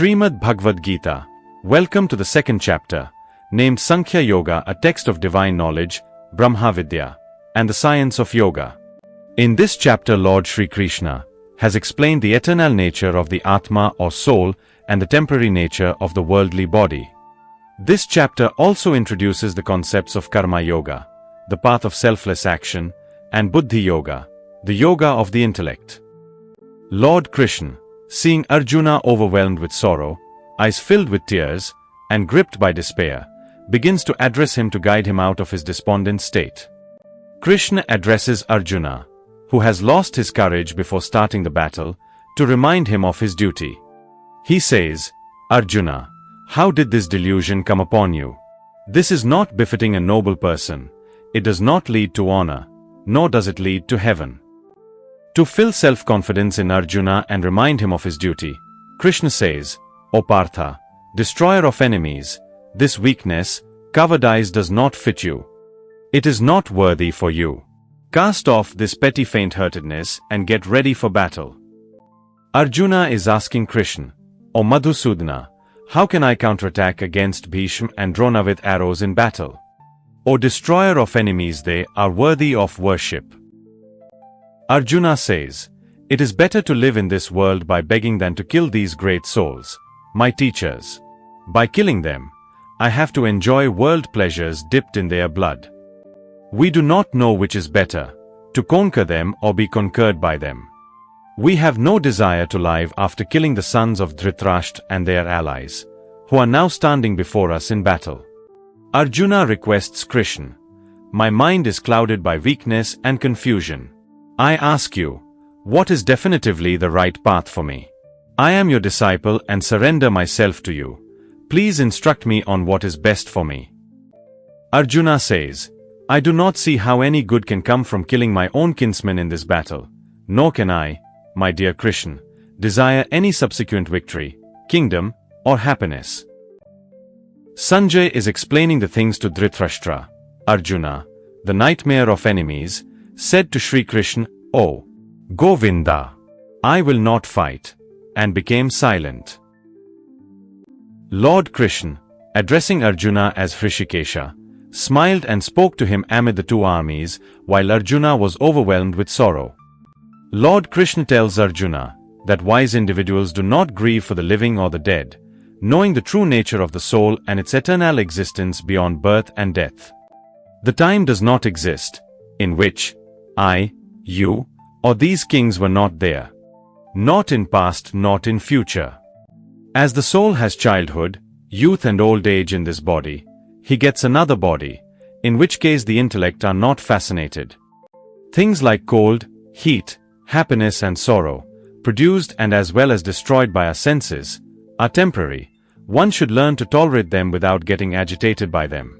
Srimad Bhagavad Gita. Welcome to the second chapter, named Sankhya Yoga, a text of divine knowledge, Brahma Vidya, and the science of yoga. In this chapter, Lord Shri Krishna has explained the eternal nature of the Atma or soul and the temporary nature of the worldly body. This chapter also introduces the concepts of Karma Yoga, the path of selfless action, and Buddhi Yoga, the yoga of the intellect. Lord Krishna, seeing Arjuna overwhelmed with sorrow, eyes filled with tears, and gripped by despair, begins to address him to guide him out of his despondent state. Krishna addresses Arjuna, who has lost his courage before starting the battle, to remind him of his duty. He says, "Arjuna, how did this delusion come upon you? This is not befitting a noble person. It does not lead to honor, nor does it lead to heaven." To fill self-confidence in Arjuna and remind him of his duty, Krishna says, "O Partha, destroyer of enemies, this weakness, cowardice does not fit you. It is not worthy for you. Cast off this petty faint-heartedness and get ready for battle." Arjuna is asking Krishna, "O Madhusudana, how can I counterattack against Bhishma and Drona with arrows in battle? O destroyer of enemies, they are worthy of worship." Arjuna says, "It is better to live in this world by begging than to kill these great souls, my teachers. By killing them, I have to enjoy world pleasures dipped in their blood. We do not know which is better, to conquer them or be conquered by them. We have no desire to live after killing the sons of Dhritarashtra and their allies, who are now standing before us in battle." Arjuna requests Krishna, "My mind is clouded by weakness and confusion. I ask you, what is definitively the right path for me? I am your disciple and surrender myself to you. Please instruct me on what is best for me." Arjuna says, "I do not see how any good can come from killing my own kinsmen in this battle, nor can I, my dear Krishna, desire any subsequent victory, kingdom, or happiness." Sanjay is explaining the things to Dhritarashtra. Arjuna, the nightmare of enemies, said to Shri Krishna, "Oh, Govinda, I will not fight," and became silent. Lord Krishna, addressing Arjuna as Hrishikesha, smiled and spoke to him amid the two armies, while Arjuna was overwhelmed with sorrow. Lord Krishna tells Arjuna that wise individuals do not grieve for the living or the dead, knowing the true nature of the soul and its eternal existence beyond birth and death. The time does not exist, in which I, you, or these kings were not there. Not in past, not in future. As the soul has childhood, youth and old age in this body, he gets another body, in which case the intellect are not fascinated. Things like cold, heat, happiness and sorrow, produced and as well as destroyed by our senses, are temporary. One should learn to tolerate them without getting agitated by them.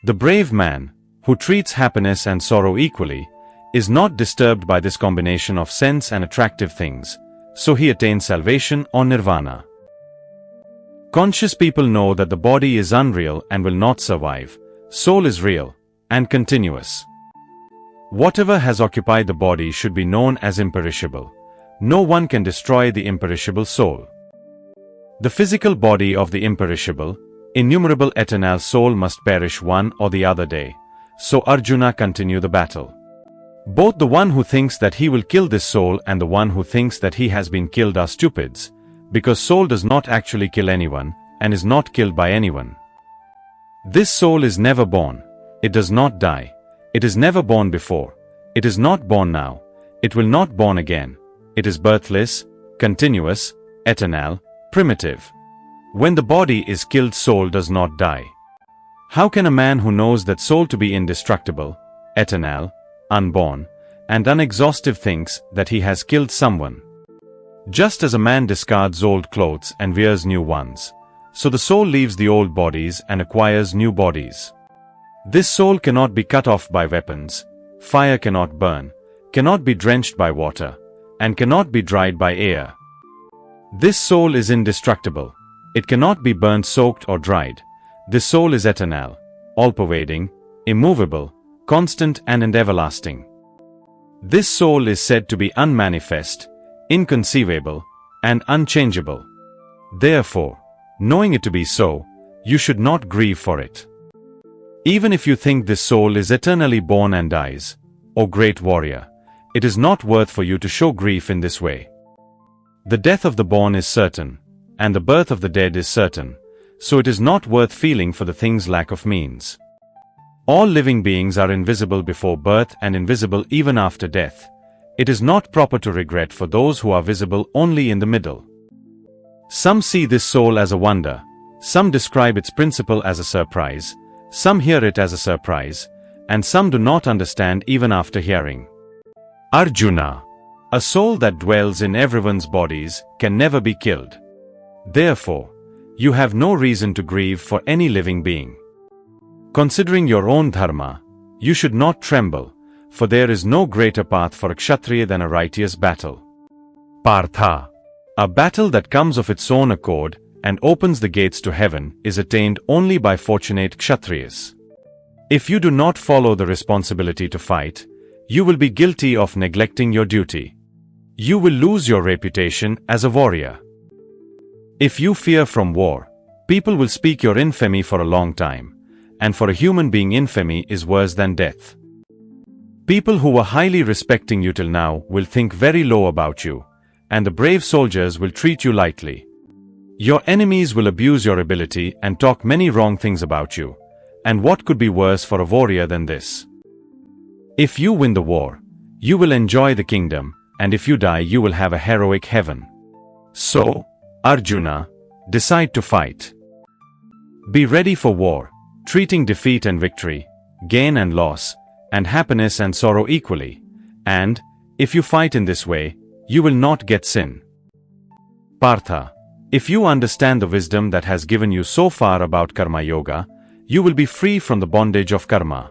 The brave man, who treats happiness and sorrow equally, is not disturbed by this combination of sense and attractive things, so he attains salvation or nirvana. Conscious people know that the body is unreal and will not survive. Soul is real and continuous. Whatever has occupied the body should be known as imperishable. No one can destroy the imperishable soul. The physical body of the imperishable, innumerable eternal soul must perish one or the other day. So Arjuna continue the battle. Both the one who thinks that he will kill this soul and the one who thinks that he has been killed are stupids, because soul does not actually kill anyone, and is not killed by anyone. This soul is never born. It does not die. It is never born before. It is not born now. It will not born again. It is birthless, continuous, eternal, primitive. When the body is killed, soul does not die. How can a man who knows that soul to be indestructible, eternal, unborn, and unexhaustive thinks that he has killed someone? Just as a man discards old clothes and wears new ones, so the soul leaves the old bodies and acquires new bodies. This soul cannot be cut off by weapons, fire cannot burn, cannot be drenched by water, and cannot be dried by air. This soul is indestructible. It cannot be burned, soaked, or dried. This soul is eternal, all-pervading, immovable, constant and everlasting. This soul is said to be unmanifest, inconceivable, and unchangeable. Therefore, knowing it to be so, you should not grieve for it. Even if you think this soul is eternally born and dies, O great warrior, it is not worth for you to show grief in this way. The death of the born is certain, and the birth of the dead is certain, so it is not worth feeling for the things lack of means. All living beings are invisible before birth and invisible even after death. It is not proper to regret for those who are visible only in the middle. Some see this soul as a wonder, some describe its principle as a surprise, some hear it as a surprise, and some do not understand even after hearing. Arjuna, a soul that dwells in everyone's bodies can never be killed. Therefore, you have no reason to grieve for any living being. Considering your own dharma, you should not tremble, for there is no greater path for a Kshatriya than a righteous battle. Partha, a battle that comes of its own accord and opens the gates to heaven is attained only by fortunate Kshatriyas. If you do not follow the responsibility to fight, you will be guilty of neglecting your duty. You will lose your reputation as a warrior. If you fear from war, people will speak your infamy for a long time, and for a human being infamy is worse than death. People who were highly respecting you till now will think very low about you, and the brave soldiers will treat you lightly. Your enemies will abuse your ability and talk many wrong things about you, and what could be worse for a warrior than this? If you win the war, you will enjoy the kingdom, and if you die you will have a heroic heaven. So, Arjuna, decide to fight. Be ready for war, treating defeat and victory, gain and loss, and happiness and sorrow equally, and, if you fight in this way, you will not get sin. Partha, if you understand the wisdom that has given you so far about Karma Yoga, you will be free from the bondage of karma.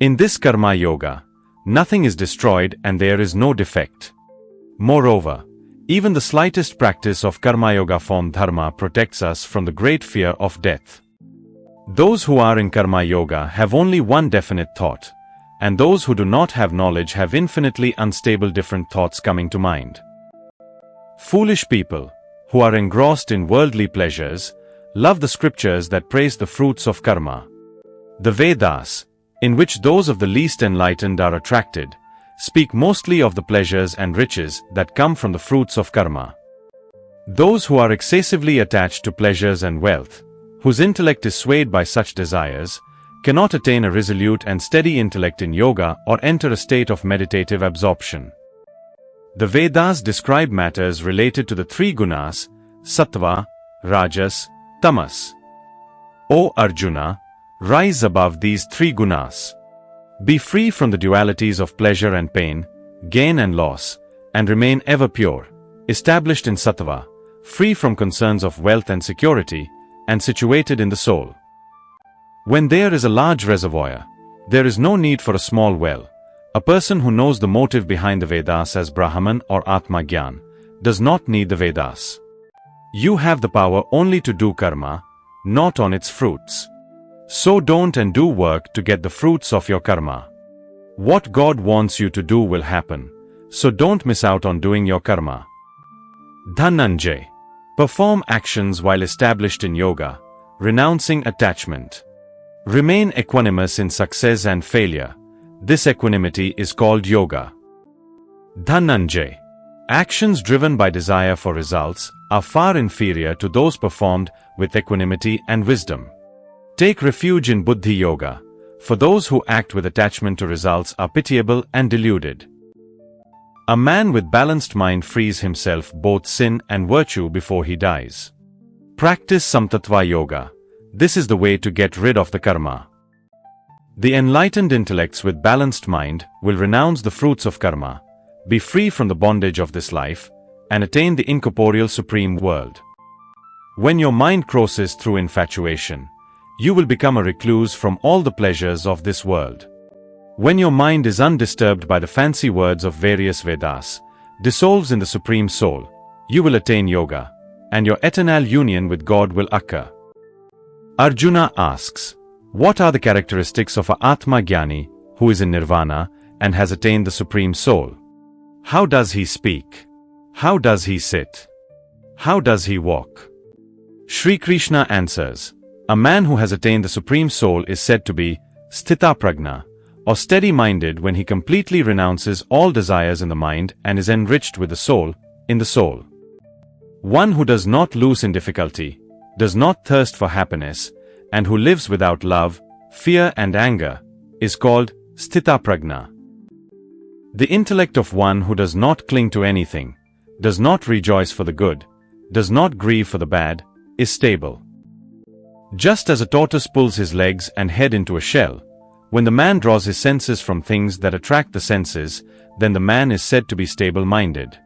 In this Karma Yoga, nothing is destroyed and there is no defect. Moreover, even the slightest practice of Karma Yoga form dharma protects us from the great fear of death. Those who are in Karma Yoga have only one definite thought, and those who do not have knowledge have infinitely unstable different thoughts coming to mind. Foolish people, who are engrossed in worldly pleasures, love the scriptures that praise the fruits of karma. The Vedas, in which those of the least enlightened are attracted, speak mostly of the pleasures and riches that come from the fruits of karma. Those who are excessively attached to pleasures and wealth, whose intellect is swayed by such desires, cannot attain a resolute and steady intellect in yoga or enter a state of meditative absorption. The Vedas describe matters related to the three gunas, sattva, rajas, tamas. O Arjuna, rise above these three gunas. Be free from the dualities of pleasure and pain, gain and loss, and remain ever pure, established in sattva, free from concerns of wealth and security, and situated in the soul. When there is a large reservoir, there is no need for a small well. A person who knows the motive behind the Vedas as Brahman or Atma Gyan does not need the Vedas. You have the power only to do karma, not on its fruits. So don't and do work to get the fruits of your karma. What God wants you to do will happen, so don't miss out on doing your karma. Dhananjay, perform actions while established in yoga, renouncing attachment. Remain equanimous in success and failure. This equanimity is called yoga. Dhananjay, actions driven by desire for results are far inferior to those performed with equanimity and wisdom. Take refuge in Buddhi Yoga, for those who act with attachment to results are pitiable and deluded. A man with balanced mind frees himself both sin and virtue before he dies. Practice Samtattva Yoga. This is the way to get rid of the karma. The enlightened intellects with balanced mind will renounce the fruits of karma, be free from the bondage of this life, and attain the incorporeal supreme world. When your mind crosses through infatuation, you will become a recluse from all the pleasures of this world. When your mind is undisturbed by the fancy words of various Vedas, dissolves in the Supreme Soul, you will attain yoga, and your eternal union with God will occur. Arjuna asks, what are the characteristics of a Atma Jnani who is in Nirvana and has attained the Supreme Soul? How does he speak? How does he sit? How does he walk? Sri Krishna answers, a man who has attained the Supreme Soul is said to be sthita prajna, or steady-minded when he completely renounces all desires in the mind and is enriched with the soul, in the soul. One who does not lose in difficulty, does not thirst for happiness, and who lives without love, fear and anger, is called sthita prajna. The intellect of one who does not cling to anything, does not rejoice for the good, does not grieve for the bad, is stable. Just as a tortoise pulls his legs and head into a shell, when the man draws his senses from things that attract the senses, then the man is said to be stable-minded.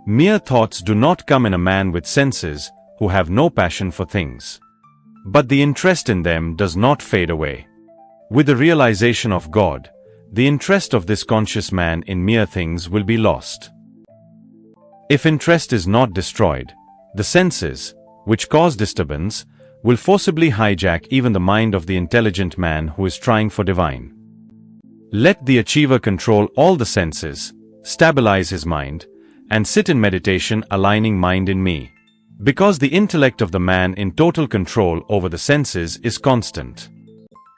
Mere thoughts do not come in a man with senses, who have no passion for things. But the interest in them does not fade away. With the realization of God, the interest of this conscious man in mere things will be lost. If interest is not destroyed, the senses, which cause disturbance, will forcibly hijack even the mind of the intelligent man who is trying for divine. Let the achiever control all the senses, stabilize his mind, and sit in meditation aligning mind in me. Because the intellect of the man in total control over the senses is constant.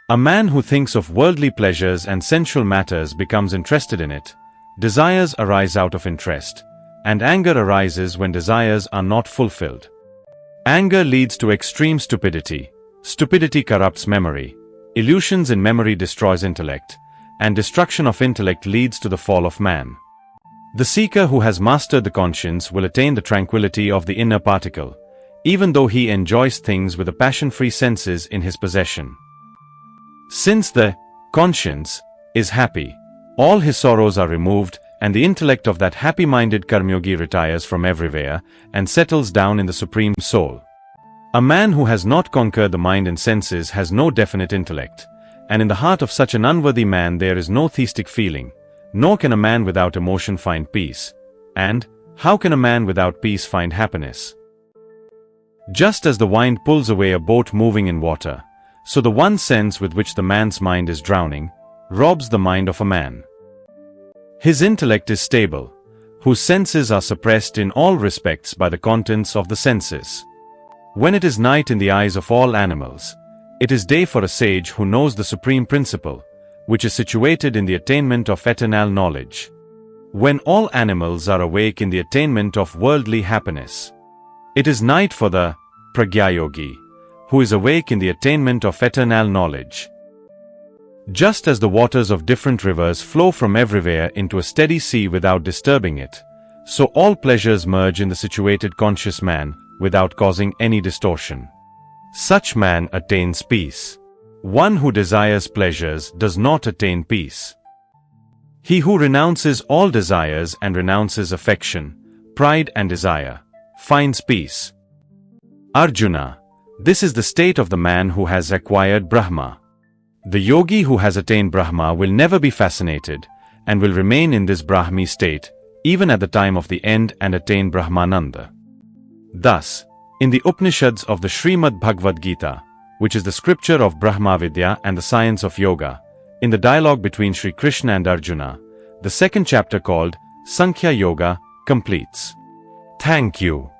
A man who thinks of worldly pleasures and sensual matters becomes interested in it. Desires arise out of interest, and anger arises when desires are not fulfilled. Anger leads to extreme stupidity. Stupidity corrupts memory. Illusions in memory destroys intellect, and destruction of intellect leads to the fall of man. The seeker who has mastered the conscience will attain the tranquility of the inner particle, even though he enjoys things with the passion-free senses in his possession. Since the conscience is happy, all his sorrows are removed, and the intellect of that happy-minded karmyogi retires from everywhere and settles down in the Supreme Soul. A man who has not conquered the mind and senses has no definite intellect, and in the heart of such an unworthy man there is no theistic feeling, nor can a man without emotion find peace. And, how can a man without peace find happiness? Just as the wind pulls away a boat moving in water, so the one sense with which the man's mind is drowning, robs the mind of a man. His intellect is stable, whose senses are suppressed in all respects by the contents of the senses. When it is night in the eyes of all animals, it is day for a sage who knows the supreme principle, which is situated in the attainment of eternal knowledge. When all animals are awake in the attainment of worldly happiness, it is night for the pragyayogi, who is awake in the attainment of eternal knowledge. Just as the waters of different rivers flow from everywhere into a steady sea without disturbing it, so all pleasures merge in the situated conscious man without causing any distortion. Such man attains peace. One who desires pleasures does not attain peace. He who renounces all desires and renounces affection, pride and desire, finds peace. Arjuna, this is the state of the man who has acquired Brahma. The yogi who has attained Brahma will never be fascinated, and will remain in this Brahmi state, even at the time of the end and attain Brahmananda. Thus, in the Upanishads of the Srimad Bhagavad Gita, which is the scripture of Brahmavidya and the science of yoga, in the dialogue between Sri Krishna and Arjuna, the second chapter called Sankhya Yoga completes. Thank you.